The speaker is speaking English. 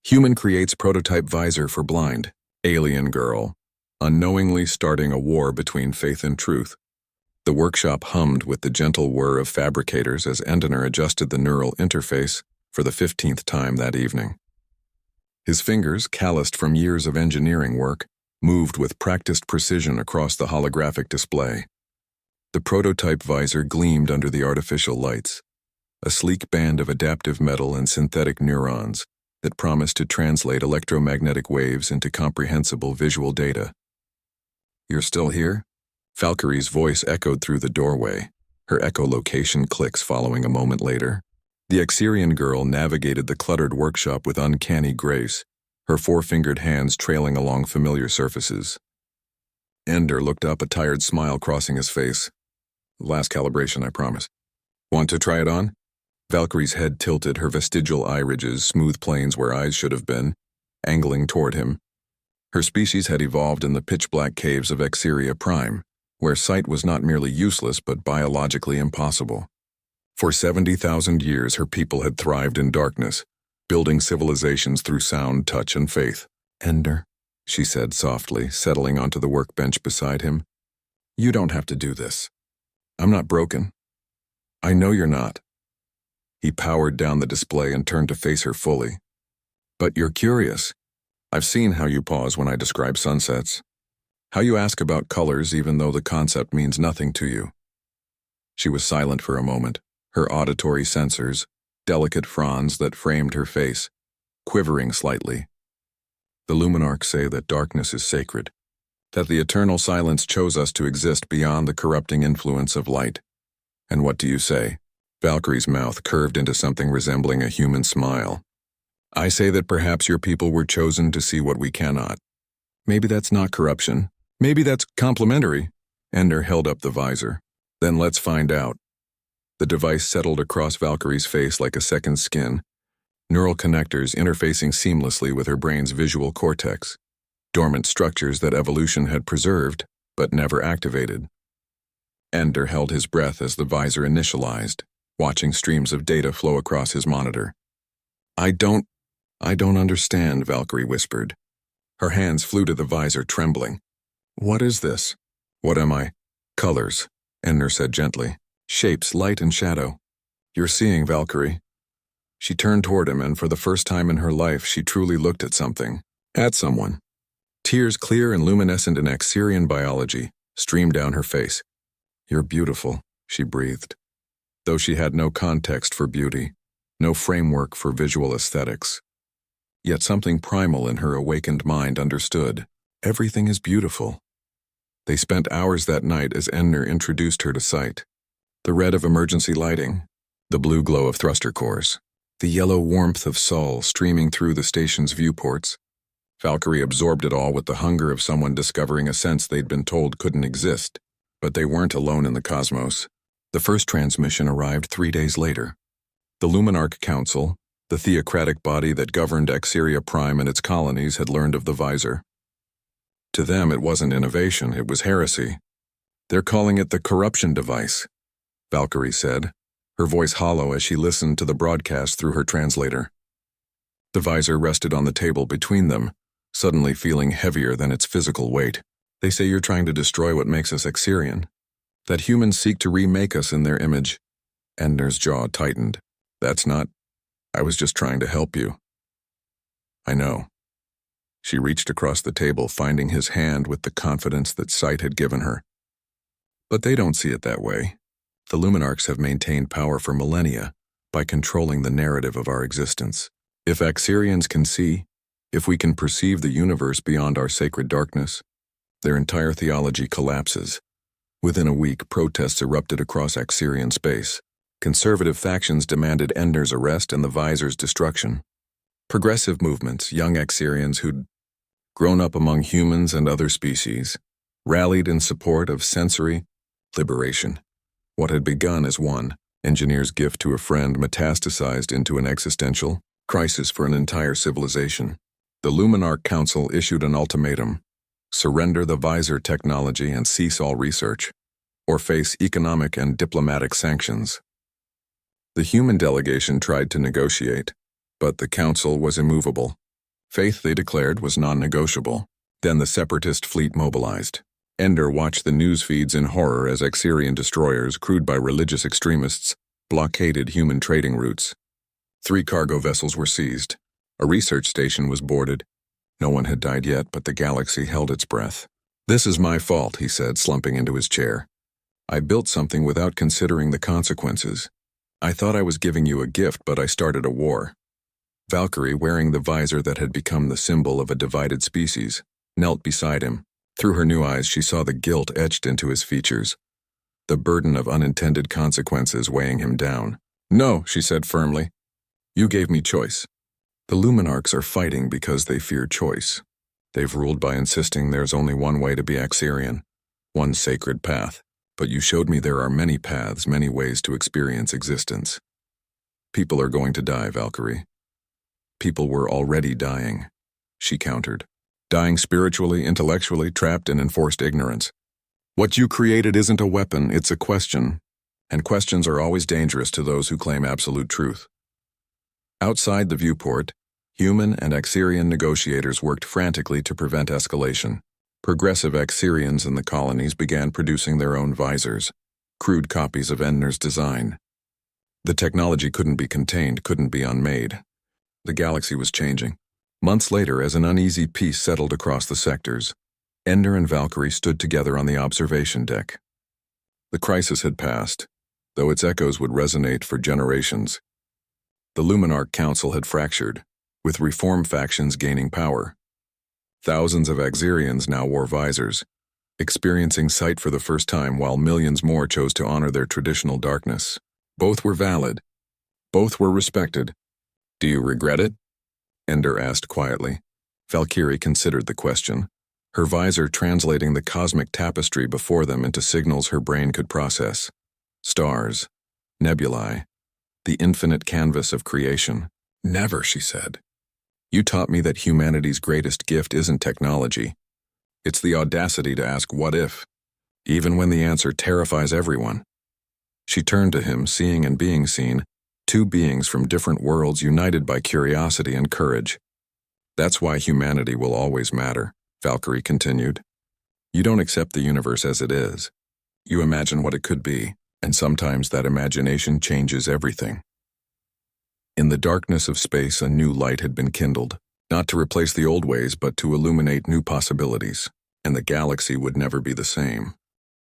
Human creates prototype visor for blind. Alien girl. Unknowingly starting a war between faith and truth. The workshop hummed with the gentle whir of fabricators as Endner adjusted the neural interface for the 15th time that evening. His fingers, calloused from years of engineering work, moved with practiced precision across the holographic display. The prototype visor gleamed under the artificial lights, a sleek band of adaptive metal and synthetic neurons that promised to translate electromagnetic waves into comprehensible visual data. "You're still here?" Valkyrie's voice echoed through the doorway, her echolocation clicks following a moment later. The Exerian girl navigated the cluttered workshop with uncanny grace, her four-fingered hands trailing along familiar surfaces. Ender looked up, a tired smile crossing his face. "Last calibration, I promise. Want to try it on?" Valkyrie's head tilted, her vestigial eye ridges, smooth planes where eyes should have been, angling toward him. Her species had evolved in the pitch-black caves of Exeria Prime, where sight was not merely useless but biologically impossible. For 70,000 years, her people had thrived in darkness, building civilizations through sound, touch, and faith. "Ender," she said softly, settling onto the workbench beside him. "You don't have to do this. I'm not broken. I know you're not." He powered down the display and turned to face her fully. "But you're curious. I've seen how you pause when I describe sunsets. How you ask about colors even though the concept means nothing to you." She was silent for a moment, her auditory sensors, delicate fronds that framed her face, quivering slightly. "The Luminarchs say that darkness is sacred, that the eternal silence chose us to exist beyond the corrupting influence of light. And what do you say?" Valkyrie's mouth curved into something resembling a human smile. "I say that perhaps your people were chosen to see what we cannot. Maybe that's not corruption. Maybe that's complementary." Ender held up the visor. "Then let's find out." The device settled across Valkyrie's face like a second skin, neural connectors interfacing seamlessly with her brain's visual cortex, dormant structures that evolution had preserved but never activated. Ender held his breath as the visor initialized, watching streams of data flow across his monitor. I don't understand," Valkyrie whispered. Her hands flew to the visor, trembling. "What is this?" "What am I?" "Colors," Ender said gently. "Shapes, light and shadow. You're seeing, Valkyrie." She turned toward him, and for the first time in her life, she truly looked at something. At someone. Tears, clear and luminescent in Exerian biology, streamed down her face. "You're beautiful," she breathed. Though she had no context for beauty, no framework for visual aesthetics. Yet something primal in her awakened mind understood. Everything is beautiful. They spent hours that night as Ender introduced her to sight. The red of emergency lighting, the blue glow of thruster cores, the yellow warmth of Sol streaming through the station's viewports. Valkyrie absorbed it all with the hunger of someone discovering a sense they'd been told couldn't exist. But they weren't alone in the cosmos. The first transmission arrived 3 days later. The Luminarch Council, the theocratic body that governed Exeria Prime and its colonies, had learned of the visor. To them, it wasn't innovation, it was heresy. "They're calling it the corruption device," Valkyrie said, her voice hollow as she listened to the broadcast through her translator. The visor rested on the table between them, suddenly feeling heavier than its physical weight. "They say you're trying to destroy what makes us Exerian, that humans seek to remake us in their image." Ender's jaw tightened. "That's not. I was just trying to help you." "I know." She reached across the table, finding his hand with the confidence that sight had given her. "But they don't see it that way. The Luminarchs have maintained power for millennia by controlling the narrative of our existence. If Exerians can see, if we can perceive the universe beyond our sacred darkness, their entire theology collapses." Within a week, protests erupted across Exerian space. Conservative factions demanded Ender's arrest and the visor's destruction. Progressive movements, young Exerians who'd grown up among humans and other species, rallied in support of sensory liberation. What had begun as one engineer's gift to a friend metastasized into an existential crisis for an entire civilization. The Luminarch Council issued an ultimatum: surrender the visor technology and cease all research, or face economic and diplomatic sanctions. The human delegation tried to negotiate, but the council was immovable. Faith, they declared, was non-negotiable. Then the separatist fleet mobilized. Ender watched the news feeds in horror as Xerian destroyers, crewed by religious extremists, blockaded human trading routes. 3 cargo vessels were seized. A research station was boarded. No one had died yet, but the galaxy held its breath. "This is my fault," he said, slumping into his chair. "I built something without considering the consequences. I thought I was giving you a gift, but I started a war." Valkyrie, wearing the visor that had become the symbol of a divided species, knelt beside him. Through her new eyes, she saw the guilt etched into his features, the burden of unintended consequences weighing him down. "No," she said firmly. "You gave me choice. The Luminarchs are fighting because they fear choice. They've ruled by insisting there's only one way to be Xerian, one sacred path. But you showed me there are many paths, many ways to experience existence. People are going to die, Valkyrie. People were already dying," she countered. "Dying spiritually, intellectually, trapped in enforced ignorance. What you created isn't a weapon, it's a question. And questions are always dangerous to those who claim absolute truth." Outside the viewport, human and Xerian negotiators worked frantically to prevent escalation. Progressive Xerians in the colonies began producing their own visors, crude copies of Endner's design. The technology couldn't be contained, couldn't be unmade. The galaxy was changing. Months later, as an uneasy peace settled across the sectors, Ender and Valkyrie stood together on the observation deck. The crisis had passed, though its echoes would resonate for generations. The Luminarch Council had fractured, with reform factions gaining power. Thousands of Xerians now wore visors, experiencing sight for the first time, while millions more chose to honor their traditional darkness. Both were valid. Both were respected. "Do you regret it?" Ender asked quietly. Valkyrie considered the question, her visor translating the cosmic tapestry before them into signals her brain could process. Stars, nebulae, the infinite canvas of creation. "Never," she said. "You taught me that humanity's greatest gift isn't technology. It's the audacity to ask what if, even when the answer terrifies everyone." She turned to him, seeing and being seen, 2 beings from different worlds united by curiosity and courage. "That's why humanity will always matter," Valkyrie continued. "You don't accept the universe as it is. You imagine what it could be, and sometimes that imagination changes everything." In the darkness of space, a new light had been kindled, not to replace the old ways, but to illuminate new possibilities, and the galaxy would never be the same.